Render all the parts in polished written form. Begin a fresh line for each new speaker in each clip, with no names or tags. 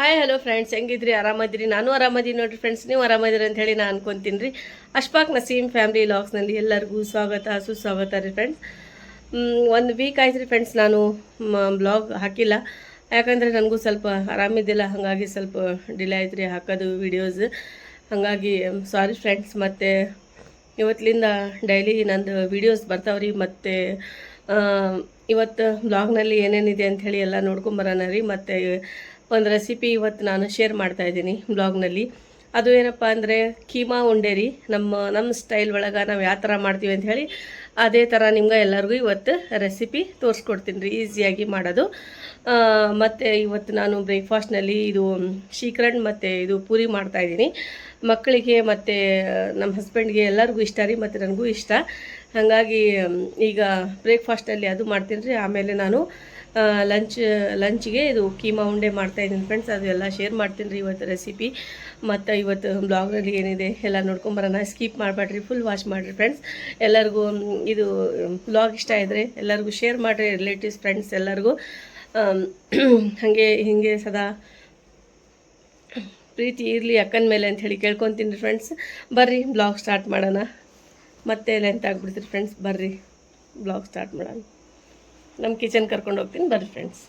Hi hello friends, ಹೆಂಗಿದ್ರಿ? ಆರಾಮದಿರಿ? ನಾನು ಆರಾಮದೀನಿ ನೋಡಿರಿ ಫ್ರೆಂಡ್ಸ್. ನೀವು ಆರಾಮದಿರಿ ಅಂತ ಹೇಳಿ ನಾನು ಅನ್ಕೊತೀನಿ ರೀ. ಅಶ್ಫಾಕ್ ನಸೀಮ್ ಫ್ಯಾಮಿಲಿ ಲಾಗ್ಸ್ನಲ್ಲಿ ಎಲ್ಲರಿಗೂ ಸ್ವಾಗತ ಸುಸ್ವಾಗತ ರೀ ಫ್ರೆಂಡ್ಸ್. ಒಂದು ವೀಕ್ ಆಯ್ತು ರೀ ಫ್ರೆಂಡ್ಸ್, ನಾನು ಬ್ಲಾಗ್ ಹಾಕಿಲ್ಲ. ಯಾಕಂದರೆ ನನಗೂ ಸ್ವಲ್ಪ ಆರಾಮಿದ್ದಿಲ್ಲ, ಹಾಗಾಗಿ ಸ್ವಲ್ಪ ಡಿಲೇ ಆಯ್ತು ರೀ ಹಾಕೋದು ವೀಡಿಯೋಸ್. ಹಾಗಾಗಿ ಸಾರಿ ಫ್ರೆಂಡ್ಸ್. ಮತ್ತು ಇವತ್ತಿನಿಂದ ಡೈಲಿ ನಂದು ವೀಡಿಯೋಸ್ ಬರ್ತಾವ್ರಿ. ಮತ್ತು ಇವತ್ತು ಬ್ಲಾಗ್ನಲ್ಲಿ ಏನೇನಿದೆ ಅಂಥೇಳಿ ಎಲ್ಲ ನೋಡ್ಕೊಂಬರೋಣ ರೀ. ಮತ್ತು ಒಂದು ರೆಸಿಪಿ ಇವತ್ತು ನಾನು ಶೇರ್ ಮಾಡ್ತಾಯಿದ್ದೀನಿ ಬ್ಲಾಗ್ನಲ್ಲಿ. ಅದು ಏನಪ್ಪ ಅಂದರೆ ಕೀಮಾ ಉಂಡೆ ರೀ. ನಮ್ಮ ಸ್ಟೈಲ್ ಒಳಗೆ ನಾವು ಯಾವ ಥರ ಮಾಡ್ತೀವಿ ಅಂತ ಹೇಳಿ ಅದೇ ಥರ ನಿಮ್ಗೆ ಎಲ್ಲರಿಗೂ ಇವತ್ತು ರೆಸಿಪಿ ತೋರಿಸ್ಕೊಡ್ತೀನಿ ರೀ, ಈಸಿಯಾಗಿ ಮಾಡೋದು. ಮತ್ತು ಇವತ್ತು ನಾನು ಬ್ರೇಕ್ಫಾಸ್ಟ್ನಲ್ಲಿ ಇದು ಶ್ರೀಖಂಡ್ ಮತ್ತು ಇದು ಪೂರಿ ಮಾಡ್ತಾಯಿದ್ದೀನಿ. ಮಕ್ಕಳಿಗೆ ಮತ್ತು ನಮ್ಮ ಹಸ್ಬೆಂಡ್ಗೆ ಎಲ್ಲರಿಗೂ ಇಷ್ಟ ರೀ, ಮತ್ತು ನನಗೂ ಇಷ್ಟ. ಹಾಗಾಗಿ ಈಗ ಬ್ರೇಕ್ಫಾಸ್ಟಲ್ಲಿ ಅದು ಮಾಡ್ತೀನಿ ರೀ. ಆಮೇಲೆ ನಾನು ಲಂಚ್ಗೆ ಇದು ಕೀಮಾ ಉಂಡೆ ಮಾಡ್ತಾಯಿದ್ದೀನಿ ಫ್ರೆಂಡ್ಸ್. ಅದು ಎಲ್ಲ ಶೇರ್ ಮಾಡ್ತೀನಿ ರೀ ಇವತ್ತು ರೆಸಿಪಿ. ಮತ್ತು ಇವತ್ತು ಬ್ಲಾಗ್ನಲ್ಲಿ ಏನಿದೆ ಎಲ್ಲ ನೋಡ್ಕೊಂಬರೋಣ. ಸ್ಕಿಪ್ ಮಾಡಬೇಡ್ರಿ, ಫುಲ್ ವಾಚ್ ಮಾಡಿರಿ ಫ್ರೆಂಡ್ಸ್. ಎಲ್ಲರಿಗೂ ಇದು ಬ್ಲಾಗ್ ಇಷ್ಟ ಇದ್ದರೆ ಎಲ್ಲರಿಗೂ ಶೇರ್ ಮಾಡಿರಿ, ರಿಲೇಟಿವ್ಸ್ ಫ್ರೆಂಡ್ಸ್ ಎಲ್ಲರಿಗೂ. ಹೀಗೆ ಸದಾ ಪ್ರೀತಿ ಇರಲಿ ಅಕ್ಕನ ಮೇಲೆ ಅಂಥೇಳಿ ಕೇಳ್ಕೊತೀನಿ ರೀ ಫ್ರೆಂಡ್ಸ್. ಬರ್ರಿ ಬ್ಲಾಗ್ ಸ್ಟಾರ್ಟ್ ಮಾಡೋಣ. ಮತ್ತೆ ಲೆಂತ್ ಆಗಿಬಿಡ್ತೀರಿ ಫ್ರೆಂಡ್ಸ್. ಬರ್ರಿ ಬ್ಲಾಗ್ ಸ್ಟಾರ್ಟ್ ಮಾಡೋಣ. ನಮ್ಮ ಕಿಚನ್ ಕರ್ಕೊಂಡು ಹೋಗ್ತೀನಿ, ಬರ್ರಿ ಫ್ರೆಂಡ್ಸ್.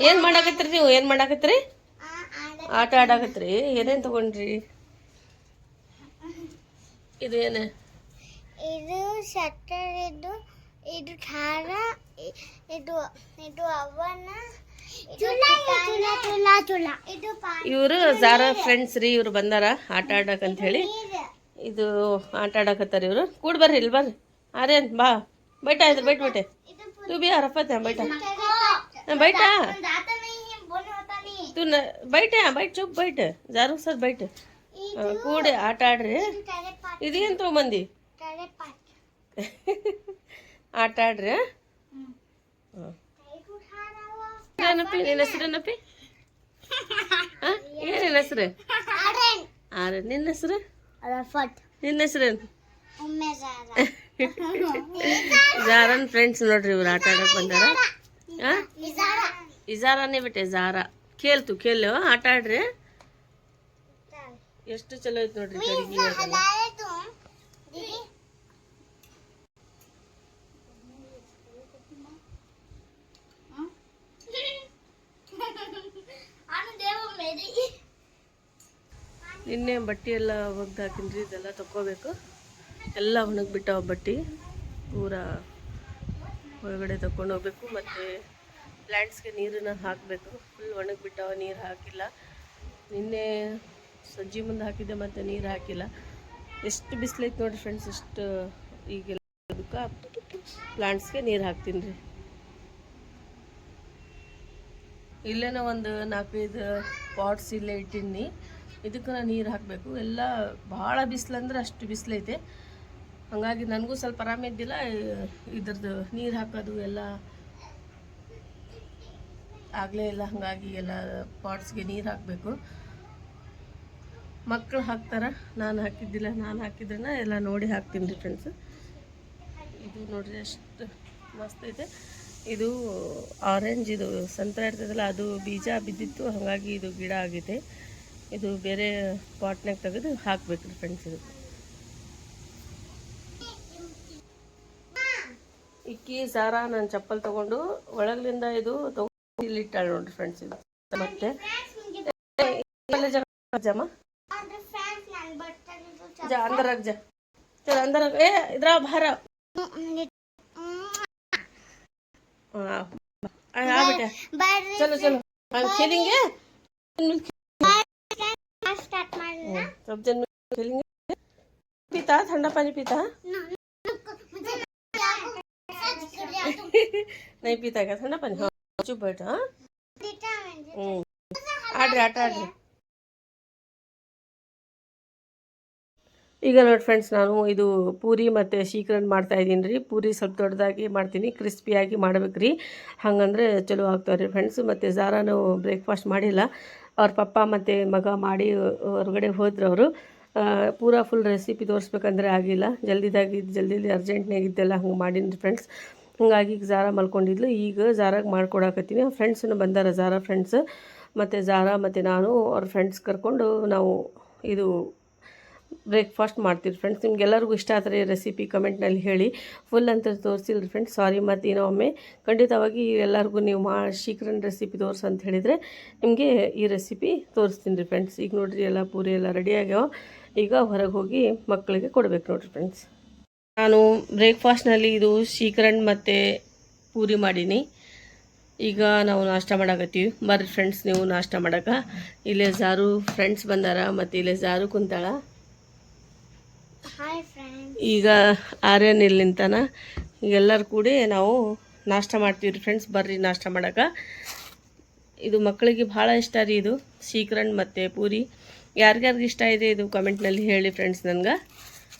ಏನು ಮಾಡಾಕತ್ರಿ ನೀವು? ಏನು ಮಾಡಾಕತ್ರಿ? ಆಟ ಆಡಾಕತ್ರಿ? ಏನೇನು ತಗೊಂಡ್ರಿ? ಇದು ಏನು?
ಇದು ಶಟ್ಟರ್, ಇದು ಖಾರ, ಇದು ಅವನ,
ಇವರು ಜಾರಾ ಫ್ರೆಂಡ್ಸ್ ರೀ. ಇವ್ರು ಬಂದಾರ ಆಟ ಆಡಕಂತ ಹೇಳಿ. ಇದು ಆಟ ಆಡಕತ್ತಾರ ಇವರು. ಕೂಡ ಬರ್ರಿ, ಇಲ್ಲಿ ಬರ್ರಿ. ಆರ್ಯನ್ ಬಾ, ಬೈಟ ಇದ್ರ ಬೈಟ್ ಬಿಟ್ಟೆ. तू भी अरफत है, बैठा बैठा तू बैठ बैठ चुप बैठ जारू सर बैठ ಕೂಡಿ ಆಟ ಆಡ್ರಿ. ಇದೇನು ತೊಗೊಂಬಂದಿ? ಆಟ ಆಡ್ರಿ. ಏನಪ್ಪಿ ನಿನ್ನ ಹೆಸರೇನಪ್ಪಿ? ಏನಿನ ಹೆಸರು? ಆರ್ಯನ್. ನಿನ್ನ ಹೆಸರು? ನಿನ್ನ ಹೆಸರೇನು? ಜಾರನ್ ಫ್ರೆಂಡ್ಸ್ ನೋಡ್ರಿ, ಇವ್ರು ಆಟ ಆಡಕ್ ಬಂದಾರ. ಇಜಾರಾನೇ ಬಿಟ್ಟೆ ಜಾರಾ. ಕೇಳ್ತು ಕೇಳು, ಆಟ ಆಡ್ರಿ. ಎಷ್ಟು ಚಲೋ ಐತೆ ನೋಡ್ರಿ ಕಡಿಗೆ. ನಿನ್ನೆ ಬಟ್ಟೆ ಎಲ್ಲ ಒಗ್ದು ಹಾಕಿನ್ರಿ. ಇದೆಲ್ಲ ತಗೋಬೇಕು. ಎಲ್ಲ ಒಣಗಿಬಿಟ್ಟಾವ ಬಟ್ಟೆ ಪೂರಾ. ಒಳಗಡೆ ತಗೊಂಡು ಹೋಗ್ಬೇಕು. ಮತ್ತು ಪ್ಲ್ಯಾಂಟ್ಸ್ಗೆ ನೀರನ್ನು ಹಾಕಬೇಕು. ಫುಲ್ ಒಣಗಿಬಿಟ್ಟಾವ, ನೀರು ಹಾಕಿಲ್ಲ. ನಿನ್ನೆ ಸಜ್ಜಿ ಮುಂದೆ ಹಾಕಿದ್ದೆ, ಮತ್ತು ನೀರು ಹಾಕಿಲ್ಲ. ಎಷ್ಟು ಬಿಸಿಲೈತೆ ನೋಡಿರಿ ಫ್ರೆಂಡ್ಸ್. ಎಷ್ಟು ಈಗೆಲ್ಲ ಅದಕ್ಕೆ ಪ್ಲ್ಯಾಂಟ್ಸ್ಗೆ ನೀರು ಹಾಕ್ತೀನಿ ರೀ. ಇಲ್ಲೇನೋ ಒಂದು 4-5 ಪಾಟ್ಸ್ ಇಲ್ಲೇ ಇಟ್ಟೀನಿ. ಇದಕ್ಕೆ ನಾನು ನೀರು ಹಾಕಬೇಕು. ಎಲ್ಲ ಭಾಳ ಬಿಸಿಲಂದ್ರೆ ಅಷ್ಟು ಬಿಸಿಲೈತೆ. ಹಾಗಾಗಿ ನನಗೂ ಸ್ವಲ್ಪ ಆರಾಮಿದ್ದಿಲ್ಲ. ಇದ್ರದ್ದು ನೀರು ಹಾಕೋದು ಎಲ್ಲ ಆಗಲೇ ಇಲ್ಲ. ಹಾಗಾಗಿ ಎಲ್ಲ ಪಾಟ್ಸ್ಗೆ ನೀರು ಹಾಕಬೇಕು. ಮಕ್ಕಳು ಹಾಕ್ತಾರೆ, ನಾನು ಹಾಕಿದ್ದಿಲ್ಲ. ನಾನು ಹಾಕಿದ್ರನ್ನ ಎಲ್ಲ ನೋಡಿ ಹಾಕ್ತೀನಿ ರೀ ಫ್ರೆಂಡ್ಸ್. ಇದು ನೋಡಿರಿ ಎಷ್ಟು ಮಸ್ತ್ ಐತೆ. ಇದು ಆರೆಂಜ್, ಇದು ಸಂತರ ಇರ್ತದಲ್ಲ, ಅದು ಬೀಜ ಬಿದ್ದಿತ್ತು. ಹಾಗಾಗಿ ಇದು ಗಿಡ ಆಗೈತೆ. ಇದು ಬೇರೆ ಪಾಟ್ನಾಗ ತೆಗೆದು ಹಾಕ್ಬೇಕು ರೀ ಫ್ರೆಂಡ್ಸ್. ಇದು ಇಕ್ಕಿ ಸಾರಾ ನಾನು ಚಪ್ಪಲ್ ತೊಗೊಂಡು ಒಳಗ್ಲಿಂದ ಇದು ತೊಗೊಂಡು ಇಲ್ಲಿ ಇಟ್ಟಾಳೆ ನೋಡ್ರಿ ಫ್ರೆಂಡ್ಸ್. ಇದು ಮತ್ತೆ ಜಮ अंदर रख जा, चल अंदर रख. ए इधर आ, बाहर आ. आ बेटा, चलो चलो हम खेलेंगे. सब जन खेलेंगे. पीता ठंडा पानी पीता? नहीं पीता क्या ठंडा पानी? हाँ चुप बैठा. आड्री आटा आड्री. ಈಗ ನೋಡಿ ಫ್ರೆಂಡ್ಸ್, ನಾನು ಇದು ಪೂರಿ ಮತ್ತು ಶ್ರೀಖಂಡ್ ಮಾಡ್ತಾಯಿದ್ದೀನಿ ರೀ. ಪೂರಿ ಸ್ವಲ್ಪ ದೊಡ್ಡದಾಗಿ ಮಾಡ್ತೀನಿ, ಕ್ರಿಸ್ಪಿಯಾಗಿ ಮಾಡ್ಬೇಕು ರೀ. ಹಾಗಂದ್ರೆ ಚಲೋ ಆಗ್ತಾವೆ ರೀ ಫ್ರೆಂಡ್ಸು. ಮತ್ತು ಜಾರಾನು ಬ್ರೇಕ್ಫಾಸ್ಟ್ ಮಾಡಿಲ್ಲ. ಅವ್ರ ಪಪ್ಪ ಮತ್ತು ಮಗ ಮಾಡಿ ಹೊರಗಡೆ ಹೋದ್ರು ಅವರು. ಪೂರಾ ಫುಲ್ ರೆಸಿಪಿ ತೋರಿಸ್ಬೇಕಂದ್ರೆ ಆಗಿಲ್ಲ, ಜಲ್ದಿ ಅರ್ಜೆಂಟ್ನಾಗಿದ್ದೆಲ್ಲ ಹಂಗೆ ಮಾಡೀನಿ ಫ್ರೆಂಡ್ಸ್. ಹಂಗಾಗಿ ಈಗ ಝಾರಾ ಮಲ್ಕೊಂಡಿದ್ಲು, ಈಗ ಝಾರಾಗೆ ಮಾಡ್ಕೊಡಕತ್ತೀನಿ. ಫ್ರೆಂಡ್ಸನ್ನು ಬಂದಾರ, ಝಾರಾ ಫ್ರೆಂಡ್ಸ್ ಮತ್ತು ಝಾರಾ ಮತ್ತು ನಾನು ಅವ್ರ ಫ್ರೆಂಡ್ಸ್ ಕರ್ಕೊಂಡು ನಾವು ಇದು ಬ್ರೇಕ್ಫಾಸ್ಟ್ ಮಾಡ್ತೀವಿ ಫ್ರೆಂಡ್ಸ್. ನಿಮ್ಗೆಲ್ಲರಿಗೂ ಇಷ್ಟ ಆದರೆ ರೆಸಿಪಿ ಕಮೆಂಟ್ನಲ್ಲಿ ಹೇಳಿ. ಫುಲ್ ಅಂತ ತೋರಿಸಿಲ್ಲ ಫ್ರೆಂಡ್ಸ್, ಸಾರಿ. ಮತ್ತು ಇನ್ನೊಮ್ಮೆ ಖಂಡಿತವಾಗಿ ಎಲ್ಲರಿಗೂ ನೀವು ಶೀಕ್ರನ್ ರೆಸಿಪಿ ತೋರಿಸು ಅಂತ ಹೇಳಿದರೆ ನಿಮಗೆ ಈ ರೆಸಿಪಿ ತೋರಿಸ್ತೀನಿ ರೀ ಫ್ರೆಂಡ್ಸ್. ಈಗ ನೋಡಿರಿ ಎಲ್ಲ ಪೂರಿ ಎಲ್ಲ ರೆಡಿ ಆಗ್ಯಾವ. ಈಗ ಹೊರಗೆ ಹೋಗಿ ಮಕ್ಕಳಿಗೆ ಕೊಡ್ಬೇಕು ನೋಡಿರಿ ಫ್ರೆಂಡ್ಸ್. ನಾನು ಬ್ರೇಕ್ಫಾಸ್ಟ್ನಲ್ಲಿ ಇದು ಶೀಕ್ರನ್ ಮತ್ತು ಪೂರಿ ಮಾಡೀನಿ. ಈಗ ನಾವು ನಾಷ್ಟ ಮಾಡಾಕತ್ತೀವಿ. ಬರ್ರಿ ಫ್ರೆಂಡ್ಸ್ ನೀವು ನಾಷ್ಟ ಮಾಡಕ್ಕೆ. ಇಲ್ಲೇ ಝಾರು ಫ್ರೆಂಡ್ಸ್ ಬಂದಾರ ಮತ್ತು ಇಲ್ಲೇ ಝಾರು ಕುಂತಾಳ. ಈಗ ಆರ್ಯನ್ ಇಲ್ಲಿ ನಿಂತಾನ. ಎಲ್ಲರೂ ಕೂಡಿ ನಾವು ನಾಷ್ಟ ಮಾಡ್ತೀವಿ ರೀ ಫ್ರೆಂಡ್ಸ್. ಬರ್ರಿ ನಾಷ್ಟ ಮಾಡಕ್ಕೆ. ಇದು ಮಕ್ಕಳಿಗೆ ಭಾಳ ಇಷ್ಟ ರೀ, ಇದು ಶೀಕ್ರನ್ ಮತ್ತು ಪೂರಿ. ಯಾರ್ಯಾರಿಗೆ ಇಷ್ಟ ಇದೆ ಇದು ಕಮೆಂಟ್ನಲ್ಲಿ ಹೇಳಿ ಫ್ರೆಂಡ್ಸ್ ನನಗೆ.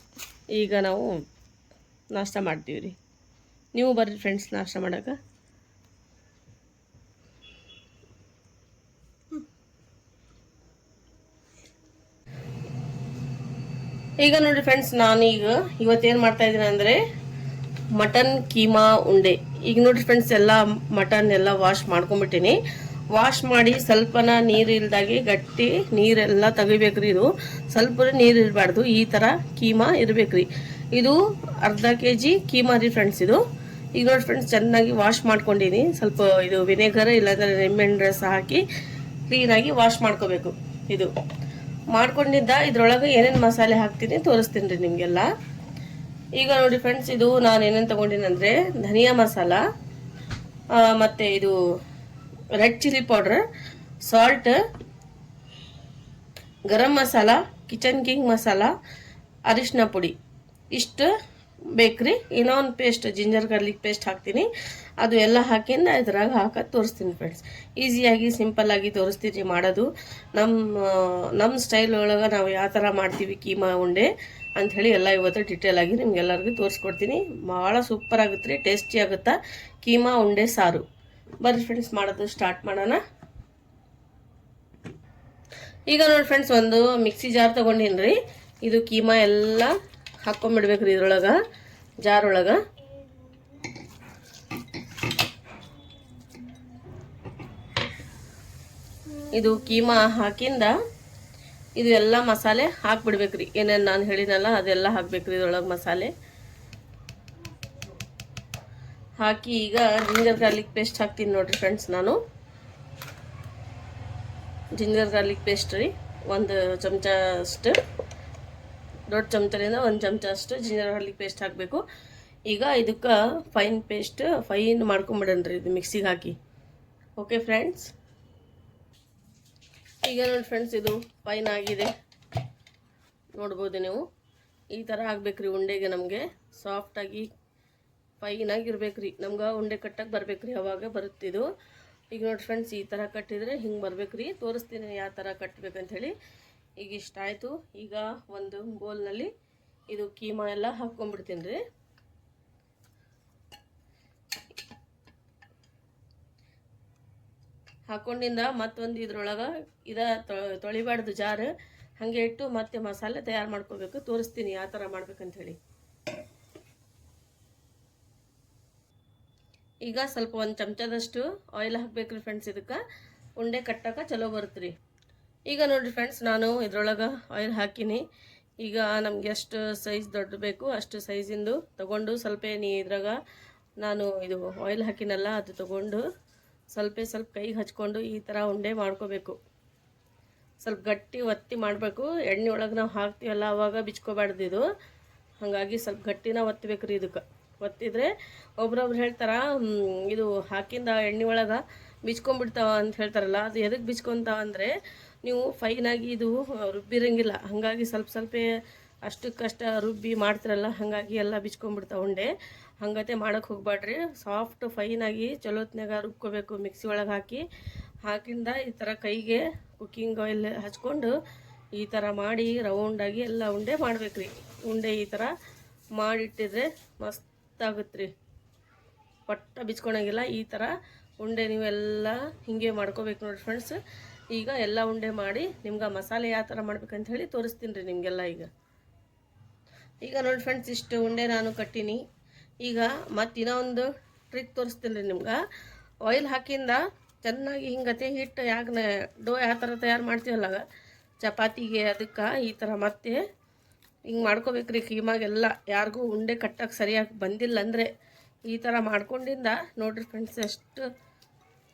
ಈಗ ನಾವು ನಾಷ್ಟ ಮಾಡ್ತೀವಿ ರೀ. ನೀವು ಬರ್ರಿ ಫ್ರೆಂಡ್ಸ್ ನಾಷ್ಟ ಮಾಡಕ್ಕೆ. ಈಗ ನೋಡಿ ಫ್ರೆಂಡ್ಸ್, ನಾನೀಗ ಇವತ್ತೇನು ಮಾಡ್ತಾಯಿದ್ದೀನಿ ಅಂದರೆ ಮಟನ್ ಕೀಮಾ ಉಂಡೆ. ಈಗ ನೋಡಿರಿ ಫ್ರೆಂಡ್ಸ್, ಎಲ್ಲ ಮಟನ್ ಎಲ್ಲ ವಾಶ್ ಮಾಡ್ಕೊಂಬಿಟ್ಟಿನಿ. ವಾಶ್ ಮಾಡಿ ಸ್ವಲ್ಪನ ನೀರು ಇಲ್ದಾಗೆ ಗಟ್ಟಿ ನೀರೆಲ್ಲ ತೆಗಿಬೇಕ್ರಿ. ಇದು ಸ್ವಲ್ಪ ನೀರು ಇರಬಾರ್ದು, ಈ ಥರ ಕೀಮಾ ಇರಬೇಕ್ರಿ. ಇದು ಅರ್ಧ kg ಕೀಮಾ ರೀ ಫ್ರೆಂಡ್ಸ್. ಇದು ಈಗ ನೋಡಿ ಫ್ರೆಂಡ್ಸ್, ಚೆನ್ನಾಗಿ ವಾಶ್ ಮಾಡ್ಕೊಂಡಿನಿ. ಸ್ವಲ್ಪ ಇದು ವಿನೆಗರ್ ಇಲ್ಲಾಂದರೆ ನಿಂಬೆಹಣ್ಣು ರಸ ಹಾಕಿ ಕ್ಲೀನಾಗಿ ವಾಶ್ ಮಾಡ್ಕೋಬೇಕು. ಇದು ಮಾಡ್ಕೊಂಡಿದ್ದ ಇದ್ರೊಳಗೆ ಏನೇನು ಮಸಾಲೆ ಹಾಕ್ತೀನಿ ತೋರಿಸ್ತೀನಿ ರೀ ನಿಮಗೆಲ್ಲ. ಈಗ ನೋಡಿ ಫ್ರೆಂಡ್ಸ್, ಇದು ನಾನು ಏನೇನು ತೊಗೊಂಡಿನಂದರೆ ಧನಿಯಾ ಮಸಾಲ, ಮತ್ತು ಇದು red chilli powder, salt, garam masala, kitchen king masala, ಅರಿಶಿನ ಪುಡಿ ಇಷ್ಟು ಬೇಕ್ರಿ. ಇನ್ನೊಂದು ಪೇಸ್ಟ್ ಜಿಂಜರ್ ಗಾರ್ಲಿಕ್ ಪೇಸ್ಟ್ ಹಾಕ್ತೀನಿ. ಅದು ಎಲ್ಲ ಹಾಕಿಂದ ಇದ್ರಾಗ ಹಾಕೋದು ತೋರಿಸ್ತೀನಿ ಫ್ರೆಂಡ್ಸ್. ಈಸಿಯಾಗಿ ಸಿಂಪಲ್ಲಾಗಿ ತೋರಿಸ್ತೀನಿ ಮಾಡೋದು. ನಮ್ಮ ಸ್ಟೈಲ್ ಒಳಗೆ ನಾವು ಯಾವ ಥರ ಮಾಡ್ತೀವಿ ಕೀಮಾ ಉಂಡೆ ಅಂಥೇಳಿ ಎಲ್ಲ ಇವತ್ತು ಡಿಟೇಲಾಗಿ ನಿಮ್ಗೆಲ್ಲರಿಗೂ ತೋರಿಸ್ಕೊಡ್ತೀನಿ. ಭಾಳ ಸೂಪರ್ ಆಗುತ್ತೆ ರೀ, ಟೇಸ್ಟಿ ಆಗುತ್ತಾ ಕೀಮಾ ಉಂಡೆ ಸಾರು. ಬರ್ರಿ ಫ್ರೆಂಡ್ಸ್ ಮಾಡೋದು ಸ್ಟಾರ್ಟ್ ಮಾಡೋಣ. ಈಗ ನೋಡಿ ಫ್ರೆಂಡ್ಸ್, ಒಂದು ಮಿಕ್ಸಿ ಜಾರ್ ತೊಗೊಂಡಿನಿ ರೀ. ಇದು ಕೀಮಾ ಎಲ್ಲ ಹಾಕ್ಕೊಂಬಿಡ್ಬೇಕ್ರಿ ಇದ್ರೊಳಗೆ, ಜಾರ್ ಒಳಗೆ. ಇದು ಕೀಮಾ ಹಾಕಿಂದ ಇದು ಎಲ್ಲ ಮಸಾಲೆ ಹಾಕ್ಬಿಡ್ಬೇಕ್ರಿ. ಏನೇನು ನಾನು ಹೇಳಿನಲ್ಲ ಅದೆಲ್ಲ ಹಾಕ್ಬೇಕ್ರಿ ಇದ್ರೊಳಗೆ ಮಸಾಲೆ ಹಾಕಿ. ಈಗ ಜಿಂಜರ್ ಗಾರ್ಲಿಕ್ ಪೇಸ್ಟ್ ಹಾಕ್ತೀನಿ ನೋಡಿರಿ ಫ್ರೆಂಡ್ಸ್. ನಾನು ಜಿಂಜರ್ ಗಾರ್ಲಿಕ್ ಪೇಸ್ಟ್ ರೀ, 1 ಚಮಚ ಅಷ್ಟು, ದೊಡ್ಡ ಚಮಚದಿಂದ 1 ಚಮಚ ಅಷ್ಟು ಜಿಂಜರ್ ಗಾರ್ಲಿಕ್ ಪೇಸ್ಟ್ ಹಾಕಬೇಕು. ಈಗ ಇದಕ್ಕೆ ಫೈನ್ ಮಾಡ್ಕೊಂಬಿಡನ್ರಿ ಇದು ಮಿಕ್ಸಿಗೆ ಹಾಕಿ. ಓಕೆ ಫ್ರೆಂಡ್ಸ್, ಈಗ ನೋಡಿ ಫ್ರೆಂಡ್ಸ್, ಇದು ಫೈನ್ ಆಗಿದೆ ನೋಡ್ಬೋದು ನೀವು. ಈ ಥರ ಆಗ್ಬೇಕ್ರಿ ಉಂಡೆಗೆ. ನಮಗೆ ಸಾಫ್ಟಾಗಿ ಫೈನಾಗಿರ್ಬೇಕ್ರಿ. ನಮ್ಗೆ ಉಂಡೆ ಕಟ್ಟಕ್ಕೆ ಬರ್ಬೇಕ್ರಿ, ಅವಾಗ ಬರುತ್ತಿದು. ಈಗ ನೋಡಿ ಫ್ರೆಂಡ್ಸ್, ಈ ಥರ ಕಟ್ಟಿದರೆ ಹಿಂಗೆ ಬರ್ಬೇಕ್ರಿ. ತೋರಿಸ್ತೀನಿ ಯಾವ ಥರ ಕಟ್ಟಬೇಕಂತ ಹೇಳಿ. ಈಗ ಇಷ್ಟ ಆಯಿತು. ಈಗ ಒಂದು ಬೌಲ್ನಲ್ಲಿ ಇದು ಕೀಮಾ ಎಲ್ಲ ಹಾಕ್ಕೊಂಡ್ಬಿಡ್ತೀನಿ ರೀ. ಹಾಕ್ಕೊಂಡಿಂದ ಮತ್ತೊಂದು ಇದ್ರೊಳಗೆ ತೊಳಿಬಾರ್ದು ಜಾರ್, ಹಾಗೆ ಇಟ್ಟು ಮತ್ತೆ ಮಸಾಲೆ ತಯಾರು ಮಾಡ್ಕೋಬೇಕು. ತೋರಿಸ್ತೀನಿ ಯಾವ ಥರ ಮಾಡ್ಬೇಕಂತ ಹೇಳಿ. ಈಗ ಸ್ವಲ್ಪ 1 ಚಮಚದಷ್ಟು ಆಯಿಲ್ ಹಾಕ್ಬೇಕ್ರಿ ಫ್ರೆಂಡ್ಸ್. ಇದಕ್ಕೆ ಉಂಡೆ ಕಟ್ಟಕ್ಕೆ ಚಲೋ ಬರುತ್ತೆ ರೀ. ಈಗ ನೋಡಿರಿ ಫ್ರೆಂಡ್ಸ್, ನಾನು ಇದ್ರೊಳಗೆ ಆಯಿಲ್ ಹಾಕಿನಿ. ಈಗ ನಮ್ಗೆ ಎಷ್ಟು ಸೈಜ್ ದೊಡ್ಡ ಬೇಕು ಅಷ್ಟು ಸೈಜಿಂದು ತೊಗೊಂಡು ಸ್ವಲ್ಪ ಇದ್ರಾಗ ನಾನು ಇದು ಆಯಿಲ್ ಹಾಕಿನಲ್ಲ ಅದು ತೊಗೊಂಡು ಸ್ವಲ್ಪ ಕೈಗೆ ಹಚ್ಕೊಂಡು ಈ ಥರ ಉಂಡೆ ಮಾಡ್ಕೋಬೇಕು. ಸ್ವಲ್ಪ ಗಟ್ಟಿ ಒತ್ತಿ ಮಾಡಬೇಕು. ಎಣ್ಣೆ ಒಳಗೆ ನಾವು ಹಾಕ್ತೀವಲ್ಲ ಆವಾಗ ಬಿಚ್ಕೋಬಾರ್ದು ಇದು. ಹಾಗಾಗಿ ಸ್ವಲ್ಪ ಗಟ್ಟಿನ ಒತ್ತಬೇಕ್ರಿ. ಇದಕ್ಕೆ ಒತ್ತಿದ್ರೆ ಒಬ್ರೊಬ್ರು ಹೇಳ್ತಾರ ಇದು ಹಾಕಿಂದ ಎಣ್ಣೆ ಒಳಗೆ ಬಿಚ್ಕೊಂಡ್ಬಿಡ್ತಾವ ಅಂತ ಹೇಳ್ತಾರಲ್ಲ, ಅದು ಎದಕ್ಕೆ ಬಿಚ್ಕೊತಾವ ಅಂದರೆ ನೀವು ಫೈನಾಗಿ ಇದು ರುಬ್ಬಿರಂಗಿಲ್ಲ. ಹಾಗಾಗಿ ಸ್ವಲ್ಪ ಅಷ್ಟಕ್ಕಷ್ಟ ರುಬ್ಬಿ ಮಾಡ್ತಿರಲ್ಲ, ಹಾಗಾಗಿ ಎಲ್ಲ ಬಿಚ್ಕೊಂಡ್ಬಿಡ್ತಾವೆ ಉಂಡೆ. ಹಂಗತೆ ಮಾಡೋಕ್ಕೆ ಹೋಗ್ಬೇಡ್ರಿ. ಸಾಫ್ಟ್ ಫೈನಾಗಿ ಚಲೋತ್ನಾಗ ರುಬ್ಕೋಬೇಕು ಮಿಕ್ಸಿ ಒಳಗೆ ಹಾಕಿಂದ ಈ ಥರ ಕೈಗೆ ಕುಕ್ಕಿಂಗ್ ಆಯಿಲ್ ಹಚ್ಕೊಂಡು ಈ ಥರ ಮಾಡಿ ರೌಂಡಾಗಿ ಎಲ್ಲ ಉಂಡೆ ಮಾಡ್ಬೇಕ್ರಿ. ಉಂಡೆ ಈ ಥರ ಮಾಡಿಟ್ಟಿದ್ರೆ ಮಸ್ತಾಗುತ್ತೆ ರೀ, ಒಟ್ಟು ಬಿಚ್ಕೊಳಂಗಿಲ್ಲ. ಈ ಥರ ಉಂಡೆ ನೀವೆಲ್ಲ ಹಿಂಗೆ ಮಾಡ್ಕೋಬೇಕು ನೋಡಿ ಫ್ರೆಂಡ್ಸ್. ಈಗ ಎಲ್ಲ ಉಂಡೆ ಮಾಡಿ ನಿಮ್ಗೆ ಮಸಾಲೆ ಯಾವ ಥರ ಮಾಡ್ಬೇಕಂತ ಹೇಳಿ ತೋರಿಸ್ತೀನಿ ರೀ ನಿಮಗೆಲ್ಲ. ಈಗ ನೋಡಿ ಫ್ರೆಂಡ್ಸ್, ಇಷ್ಟು ಉಂಡೆ ನಾನು ಕಟ್ಟೀನಿ. ಈಗ ಮತ್ತು ಇನ್ನೂ ಒಂದು ಟ್ರಿಕ್ ತೋರಿಸ್ತೀನಿ ರೀ ನಿಮ್ಗೆ. ಆಯಿಲ್ ಹಾಕಿಂದ ಚೆನ್ನಾಗಿ ಹಿಂಗತೆ ಹಿಟ್ಟು ಯಾಕೆ ಡೋ ಯಾವ ಥರ ತಯಾರು ಮಾಡ್ತೀವಲ್ಲ ಚಪಾತಿಗೆ, ಅದಕ್ಕೆ ಈ ಥರ ಮತ್ತೆ ಹಿಂಗೆ ಮಾಡ್ಕೋಬೇಕ್ರಿ. ಕೀಮಾಗೆಲ್ಲ ಯಾರಿಗೂ ಉಂಡೆ ಕಟ್ಟಕ್ಕೆ ಸರಿಯಾಗಿ ಬಂದಿಲ್ಲ ಅಂದರೆ ಈ ಥರ ಮಾಡ್ಕೊಂಡಿಂದ ನೋಡಿರಿ ಫ್ರೆಂಡ್ಸ್, ಎಷ್ಟು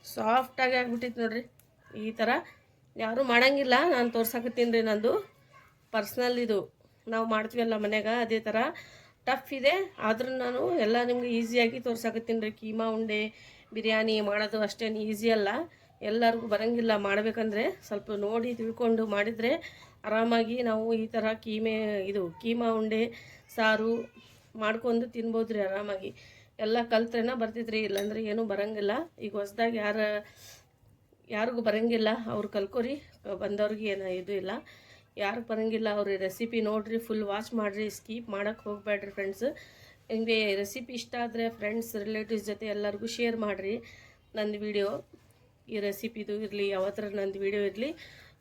ಸಾಫ್ಟಾಗಿ ಆಗ್ಬಿಟ್ಟಿತ್ತು ನೋಡಿರಿ. ಈ ಥರ ಯಾರೂ ಮಾಡೋಂಗಿಲ್ಲ, ನಾನು ತೋರ್ಸಕತ್ತೀನಿ ರೀ. ನಂದು ಪರ್ಸ್ನಲ್ ಇದು ನಾವು ಮಾಡ್ತೀವಲ್ಲ ಮನ್ಯಾಗ, ಅದೇ ಥರ ಟಫ್ ಇದೆ. ಆದ್ರೂ ನಾನು ಎಲ್ಲ ನಿಮ್ಗೆ ಈಸಿಯಾಗಿ ತೋರ್ಸಕತ್ತೀನಿ ರೀ. ಕೀಮಾ ಉಂಡೆ ಬಿರಿಯಾನಿ ಮಾಡೋದು ಅಷ್ಟೇನು ಈಸಿ ಅಲ್ಲ, ಎಲ್ಲರಿಗೂ ಬರೋಂಗಿಲ್ಲ. ಮಾಡಬೇಕಂದ್ರೆ ಸ್ವಲ್ಪ ನೋಡಿ ತಿಳ್ಕೊಂಡು ಮಾಡಿದರೆ ಆರಾಮಾಗಿ ನಾವು ಈ ಥರ ಕೀಮಾ ಉಂಡೆ ಸಾರು ಮಾಡ್ಕೊಂಡು ತಿನ್ಬೋದು ರೀ ಆರಾಮಾಗಿ. ಎಲ್ಲ ಕಲ್ತ್ರೇನ ಬರ್ತಿದ್ರಿ, ಇಲ್ಲಾಂದ್ರೆ ಏನೂ ಬರೋಂಗಿಲ್ಲ. ಈಗ ಹೊಸ್ದಾಗಿ ಯಾರಿಗೂ ಬರೋಂಗಿಲ್ಲ, ಅವ್ರು ಕಲ್ಕೋರಿ. ಬಂದವ್ರಿಗೆ ಏನು ಇದು ಇಲ್ಲ. ಯಾರಿಗೆ ಬರೋಂಗಿಲ್ಲ ಅವ್ರ ರೆಸಿಪಿ ನೋಡಿರಿ, ಫುಲ್ ವಾಚ್ ಮಾಡಿರಿ, ಸ್ಕೀಪ್ ಮಾಡೋಕ್ಕೆ ಹೋಗಬೇಡ್ರಿ ಫ್ರೆಂಡ್ಸ್. ನಿಮಗೆ ರೆಸಿಪಿ ಇಷ್ಟ ಆದರೆ ಫ್ರೆಂಡ್ಸ್ ರಿಲೇಟಿವ್ಸ್ ಜೊತೆ ಎಲ್ಲರಿಗೂ ಶೇರ್ ಮಾಡಿರಿ. ನಂದು ವಿಡಿಯೋ ಈ ರೆಸಿಪಿದು ಇರಲಿ, ಯಾವ ಥರ ನಂದು ವಿಡಿಯೋ ಇರಲಿ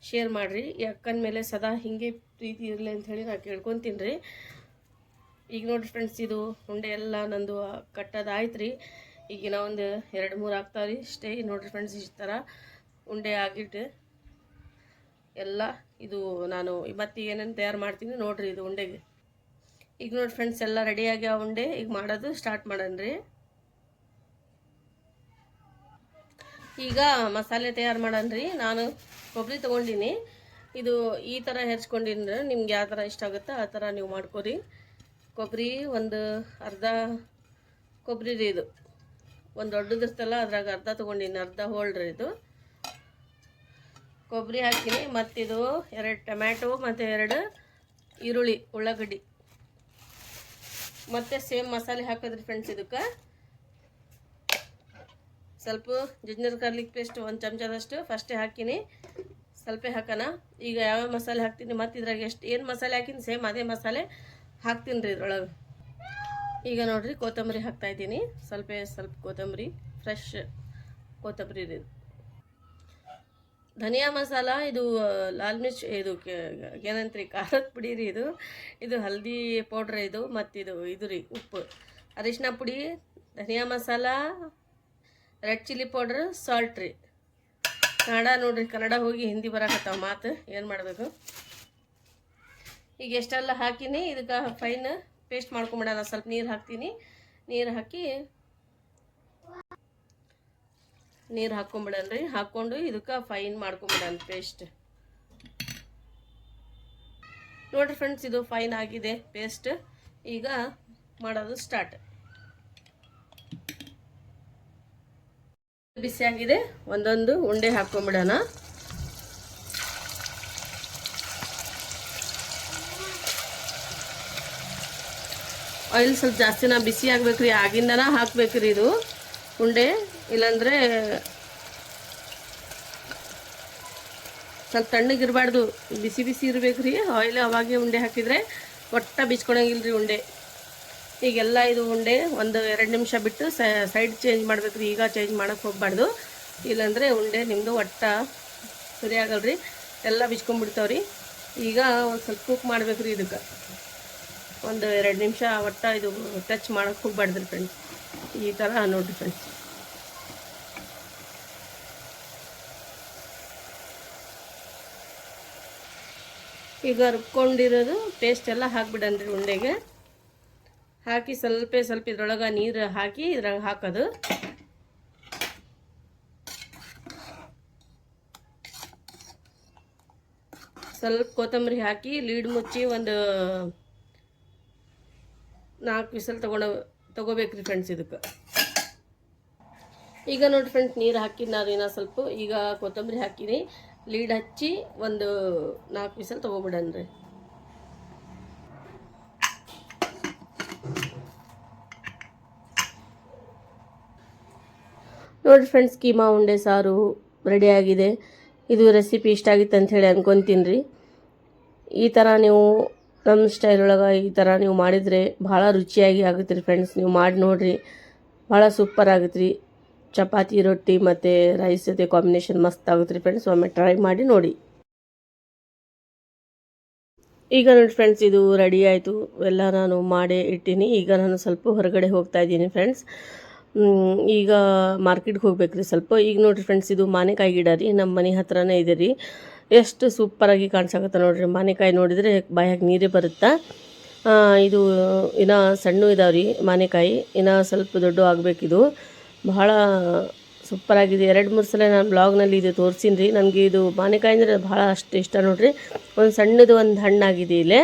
ಶೇರ್ ಮಾಡಿರಿ. ಅಕ್ಕನ ಮೇಲೆ ಸದಾ ಹೀಗೆ ಪ್ರೀತಿ ಇರಲಿ ಅಂಥೇಳಿ ನಾನು ಕೇಳ್ಕೊತೀನಿ ರೀ. ಈಗ ನೋಡಿರಿ ಫ್ರೆಂಡ್ಸ್, ಇದು ಉಂಡೆ ಎಲ್ಲ ನಂದು ಕಟ್ಟೋದಾಯ್ತು ರೀ. ಈಗಿನ ಒಂದು 2-3 ಆಗ್ತಾವ್ರಿ ಅಷ್ಟೇ. ನೋಡಿರಿ ಫ್ರೆಂಡ್ಸ್, ಇಷ್ಟು ಥರ ಉಂಡೆ ಆಗಿಟ್ಟು ಎಲ್ಲ ಇದು ನಾನು ಮತ್ತೆ ಏನೇನು ತಯಾರು ಮಾಡ್ತೀನಿ ನೋಡಿರಿ ಇದು ಉಂಡೆಗೆ. ಈಗ ನೋಡಿ ಫ್ರೆಂಡ್ಸ್, ಎಲ್ಲ ರೆಡಿಯಾಗಿ ಆ ಉಂಡೆ ಈಗ ಮಾಡೋದು ಸ್ಟಾರ್ಟ್ ಮಾಡೋಣ ರೀ. ಈಗ ಮಸಾಲೆ ತಯಾರು ಮಾಡೋಣ ರೀ. ನಾನು ಕೊಬ್ಬರಿ ತೊಗೊಂಡಿನಿ. ಇದು ಈ ಥರ ಹೆರ್ಚ್ಕೊಂಡಿದ್ರೆ ನಿಮ್ಗೆ ಯಾವ ಥರ ಇಷ್ಟ ಆಗುತ್ತೋ ಆ ಥರ ನೀವು ಮಾಡ್ಕೊರಿ. ಕೊಬ್ಬರಿ ಒಂದು ಅರ್ಧ ಕೊಬ್ಬರಿ ರೀ. ಇದು ಒಂದು ದೊಡ್ಡದಿರ್ತಲ್ಲ ಅದ್ರಾಗ ಅರ್ಧ ತೊಗೊಂಡಿನಿ, ಅರ್ಧ ಹೋಳ್ರಿ ಇದು ಕೊಬ್ಬರಿ ಹಾಕಿನಿ. ಮತ್ತಿದು 2 ಟೊಮ್ಯಾಟೊ ಮತ್ತು 2 ಈರುಳ್ಳಿ, ಉಳ್ಳಾಗಡ್ಡಿ ಮತ್ತು ಸೇಮ್ ಮಸಾಲೆ ಹಾಕೋದ್ರಿ ಫ್ರೆಂಡ್ಸ್. ಇದಕ್ಕೆ ಸ್ವಲ್ಪ ಜಿಂಜರ್ ಗಾರ್ಲಿಕ್ ಪೇಸ್ಟ್ 1 ಚಮಚದಷ್ಟು ಫಸ್ಟೇ ಹಾಕಿನಿ. ಸ್ವಲ್ಪ ಹಾಕೋಣ. ಈಗ ಯಾವ್ಯಾವ ಮಸಾಲೆ ಹಾಕ್ತೀನಿ ಮತ್ತು ಇದ್ರಾಗ ಏನು ಮಸಾಲೆ ಹಾಕಿನಿ ಸೇಮ್ ಅದೇ ಮಸಾಲೆ ಹಾಕ್ತೀನಿ ರೀ ಇದ್ರೊಳಗೆ. ಈಗ ನೋಡಿರಿ ಕೊತ್ತಂಬರಿ ಹಾಕ್ತಾಯಿದ್ದೀನಿ. ಸ್ವಲ್ಪ ಕೊತ್ತಂಬರಿ, ಫ್ರೆಶ್ ಕೊತ್ತಂಬರಿ ರೀ. ಧನಿಯಾ ಮಸಾಲ, ಇದು ಲಾಲ್ ಮಿರ್ಚ್, ಇದು ಏನಂತ್ರಿ ಖಾರದ ಪುಡಿ ರೀ. ಇದು ಹಲ್ದಿ ಪೌಡ್ರ್ ಇದು. ಮತ್ತು ರೀ ಉಪ್ಪು, ಅರಿಶಿನ ಪುಡಿ, ಧನಿಯಾ ಮಸಾಲ, ರೆಡ್ ಚಿಲ್ಲಿ ಪೌಡ್ರ್, ಸಾಲ್ಟ್ ರೀ. ಕನ್ನಡ ನೋಡ್ರಿ, ಕನ್ನಡ ಹೋಗಿ ಹಿಂದಿ ಬರಾಕತ್ತಾವ ಮಾತು, ಏನು ಮಾಡಬೇಕು. ಈಗ ಎಷ್ಟೆಲ್ಲ ಹಾಕಿನಿ, ಇದಕ್ಕೆ ಫೈನ್ ಪೇಸ್ಟ್ ಮಾಡ್ಕೊಂಬಿಡೋಣ. ಸ್ವಲ್ಪ ನೀರು ಹಾಕ್ತೀನಿ. ನೀರು ಹಾಕ್ಕೊಂಬಿಡನ್ರಿ. ಹಾಕ್ಕೊಂಡು ಇದಕ್ಕೆ ಫೈನ್ ಮಾಡ್ಕೊಂಬಿಡೋಣ ಪೇಸ್ಟ್. ನೋಡಿರಿ ಫ್ರೆಂಡ್ಸ್, ಇದು ಫೈನ್ ಆಗಿದೆ ಪೇಸ್ಟ್. ಈಗ ಮಾಡೋದು ಸ್ಟಾರ್ಟ್. ಬಿಸಿಯಾಗಿದೆ, ಒಂದೊಂದು ಉಂಡೆ ಹಾಕ್ಕೊಂಬಿಡೋಣ. ಆಯಿಲ್ ಸ್ವಲ್ಪ ಜಾಸ್ತಿನ ಬಿಸಿ ಆಗ್ಬೇಕ್ರಿ, ಆಗಿಂದನ ಹಾಕ್ಬೇಕ್ರಿ ಇದು ಉಂಡೆ. ಇಲ್ಲಾಂದರೆ ಸ್ವಲ್ಪ ತಣ್ಣಗಿರಬಾರ್ದು, ಬಿಸಿ ಇರಬೇಕ್ರಿ ಆಯಿಲ್. ಅವಾಗೆ ಉಂಡೆ ಹಾಕಿದರೆ ಒಟ್ಟ ಬಿಚ್ಕೊಳಂಗಿಲ್ರಿ ಉಂಡೆ. ಈಗೆಲ್ಲ ಇದು ಉಂಡೆ ಒಂದು 2 ನಿಮಿಷ ಬಿಟ್ಟು ಸೈಡ್ ಚೇಂಜ್ ಮಾಡ್ಬೇಕ್ರಿ. ಈಗ ಚೇಂಜ್ ಮಾಡೋಕ್ಕೆ ಹೋಗ್ಬಾರ್ದು, ಇಲ್ಲಾಂದರೆ ಉಂಡೆ ನಿಮ್ಮದು ಒಟ್ಟ ಸರಿ ಆಗಲ್ರಿ, ಎಲ್ಲ ಬಿಚ್ಕೊಂಡ್ಬಿಡ್ತಾವ್ರಿ. ಈಗ ಒಂದು ಸ್ವಲ್ಪ ಕುಕ್ ಮಾಡ್ಬೇಕ್ರಿ. ಇದಕ್ಕೆ ಒಂದು 2 ನಿಮಿಷ ಒಟ್ಟ ಇದು ಟಚ್ ಮಾಡೋಕ್ಕೆ ಹೋಗ್ಬಾರ್ದ್ರಿ ಫ್ರೆಂಡ್ಸ್. ಈ ಥರ ನೋಡಿರಿ ಫ್ರೆಂಡ್ಸ್. ಈಗ ರುಬ್ಕೊಂಡಿರೋದು ಪೇಸ್ಟ್ ಎಲ್ಲ ಹಾಕ್ಬಿಡನ್ರಿ ಉಂಡೆಗೆ. ಹಾಕಿ ಸ್ವಲ್ಪ ಇದ್ರೊಳಗೆ ನೀರು ಹಾಕಿ ಇದ್ರಾಗ ಹಾಕೋದು. ಸ್ವಲ್ಪ ಕೊತ್ತಂಬರಿ ಹಾಕಿ ಲೀಡ್ ಮುಚ್ಚಿ ಒಂದು 4 ವಿಸಲ್ ತಗೋಬೇಕ್ರಿ ಫ್ರೆಂಡ್ಸ್ ಇದಕ್ಕೆ. ಈಗ ನೋಡಿ ಫ್ರೆಂಡ್ಸ್, ನೀರು ಹಾಕಿನ ಸ್ವಲ್ಪ. ಈಗ ಕೊತ್ತಂಬರಿ ಹಾಕಿನಿ, ಲೀಡ್ ಹಚ್ಚಿ ಒಂದು 4 ವಿಸಲ್ ತಗೋಬಿಡನ್ರಿ. ನೋಡಿ ಫ್ರೆಂಡ್ಸ್, ಕೀಮಾ ಉಂಡೆ ಸಾರು ರೆಡಿಯಾಗಿದೆ. ಇದು ರೆಸಿಪಿ ಇಷ್ಟ ಆಗಿತ್ತು ಅಂಥೇಳಿ ಅನ್ಕೊತೀನಿ ರೀ. ಈ ಥರ ನೀವು ನಮ್ಮ ಸ್ಟೈಲ್ ಒಳಗೆ ಈ ಥರ ನೀವು ಮಾಡಿದರೆ ಭಾಳ ರುಚಿಯಾಗಿ ಆಗುತ್ತೆ ರೀ ಫ್ರೆಂಡ್ಸ್. ನೀವು ಮಾಡಿ ನೋಡಿರಿ, ಭಾಳ ಸೂಪರ್ ಆಗುತ್ತೆ ರೀ. ಚಪಾತಿ ರೊಟ್ಟಿ ಮತ್ತು ರೈಸ್ ಜೊತೆ ಕಾಂಬಿನೇಷನ್ ಮಸ್ತ್ ಆಗುತ್ತೆ ರೀ ಫ್ರೆಂಡ್ಸ್. ಒಮ್ಮೆ ಟ್ರೈ ಮಾಡಿ ನೋಡಿ. ಈಗ ನೋಡಿ ಫ್ರೆಂಡ್ಸ್, ಇದು ರೆಡಿ ಆಯಿತು, ಎಲ್ಲ ನಾನು ಮಾಡೇ ಇಟ್ಟೀನಿ. ಈಗ ನಾನು ಸ್ವಲ್ಪ ಹೊರಗಡೆ ಹೋಗ್ತಾ ಇದ್ದೀನಿ ಫ್ರೆಂಡ್ಸ್. ಈಗ ಮಾರ್ಕೆಟ್ಗೆ ಹೋಗ್ಬೇಕು ರೀ ಸ್ವಲ್ಪ. ಈಗ ನೋಡಿರಿ ಫ್ರೆಂಡ್ಸ್, ಇದು ಮಾನೆಕಾಯಿ ಗಿಡ ರೀ, ನಮ್ಮ ಮನೆ ಹತ್ರನೇ ಇದೆ ರೀ. ಎಷ್ಟು ಸೂಪರಾಗಿ ಕಾಣಿಸಕತ್ತ ನೋಡಿರಿ. ಮಾನೆಕಾಯಿ ನೋಡಿದರೆ ಬಾಯಾಗ ನೀರೇ ಬರುತ್ತಾ. ಇದು ಇನ್ನೂ ಸಣ್ಣ ಇದಾವೆ ರೀ ಮಾನೆಕಾಯಿ, ಇನ್ನೂ ಸ್ವಲ್ಪ ದೊಡ್ಡ ಆಗಬೇಕಿದು. ಬಹಳ ಸೂಪರಾಗಿದೆ. 2-3 ಸಲ ನಾನು ಬ್ಲಾಗ್ನಲ್ಲಿ ಇದು ತೋರಿಸಿನಿ ರೀ. ನನಗೆ ಇದು ಮಾನೆಕಾಯಿ ಅಂದರೆ ಭಾಳ ಅಷ್ಟು ಇಷ್ಟ ನೋಡಿರಿ. ಒಂದು ಸಣ್ಣದು ಒಂದು ಹಣ್ಣಾಗಿದೆ ಇಲ್ಲೇ.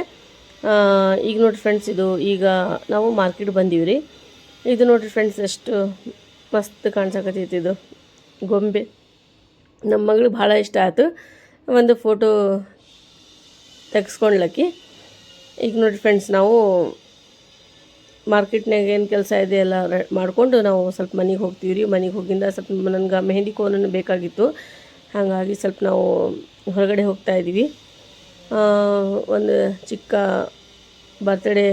ಈಗ ನೋಡಿರಿ ಫ್ರೆಂಡ್ಸ್, ಇದು ಈಗ ನಾವು ಮಾರ್ಕೆಟ್ ಬಂದೀವಿ ರೀ. ಇದು ನೋಡಿರಿ ಫ್ರೆಂಡ್ಸ್, ಎಷ್ಟು ಮಸ್ತ್ ಕಾಣಿಸಕತ್ತೈತಿ ಇದು ಗೊಂಬೆ. ನಮ್ಮ ಮಗಳಿಗೆ ಭಾಳ ಇಷ್ಟ ಆಯಿತು, ಒಂದು ಫೋಟೋ ತೆಗೆಸ್ಕೊಳ್ಲಕ್ಕಿ. ಈಗ ನೋಡಿರಿ ಫ್ರೆಂಡ್ಸ್, ನಾವು ಮಾರ್ಕೆಟ್ನಾಗ ಏನು ಕೆಲಸ ಇದೆ ಎಲ್ಲ ಮಾಡಿಕೊಂಡು ನಾವು ಸ್ವಲ್ಪ ಮನೆಗೆ ಹೋಗ್ತೀವಿ ರೀ. ಮನೆಗೆ ಹೋಗಿಂದ ಸ್ವಲ್ಪ ನನಗೆ ಮೆಹಂದಿ ಕೋನನ್ನು ಬೇಕಾಗಿತ್ತು, ಹಾಗಾಗಿ ಸ್ವಲ್ಪ ನಾವು ಹೊರಗಡೆ ಹೋಗ್ತಾ ಇದ್ದೀವಿ. ಒಂದು ಚಿಕ್ಕ ಬರ್ತ್ಡೇ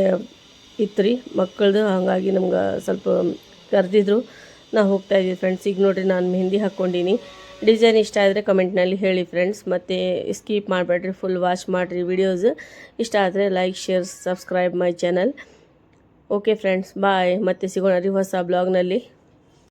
ಇತ್ತು ರೀ ಮಕ್ಕಳದು, ಹಾಗಾಗಿ ನಮ್ಗೆ ಸ್ವಲ್ಪ ಕರೆದಿದ್ರು, ನಾವು ಹೋಗ್ತಾ ಇದ್ದೀವಿ ಫ್ರೆಂಡ್ಸ್. ಈಗ ನೋಡಿರಿ, ನಾನು ಮೆಹಂದಿ ಹಾಕ್ಕೊಂಡೀನಿ. ಡಿಸೈನ್ ಇಷ್ಟ ಆದರೆ ಕಮೆಂಟ್ನಲ್ಲಿ ಹೇಳಿ ಫ್ರೆಂಡ್ಸ್. ಮತ್ತು ಸ್ಕಿಪ್ ಮಾಡಬೇಡ್ರಿ, ಫುಲ್ ವಾಚ್ ಮಾಡಿರಿ ವಿಡಿಯೋಸ್. ಇಷ್ಟ ಆದರೆ like, share, subscribe my channel. Okay friends, bye. ಮತ್ತೆ ಸಿಗೋಣ ರೀ ಹೊಸ ಬ್ಲಾಗ್ನಲ್ಲಿ.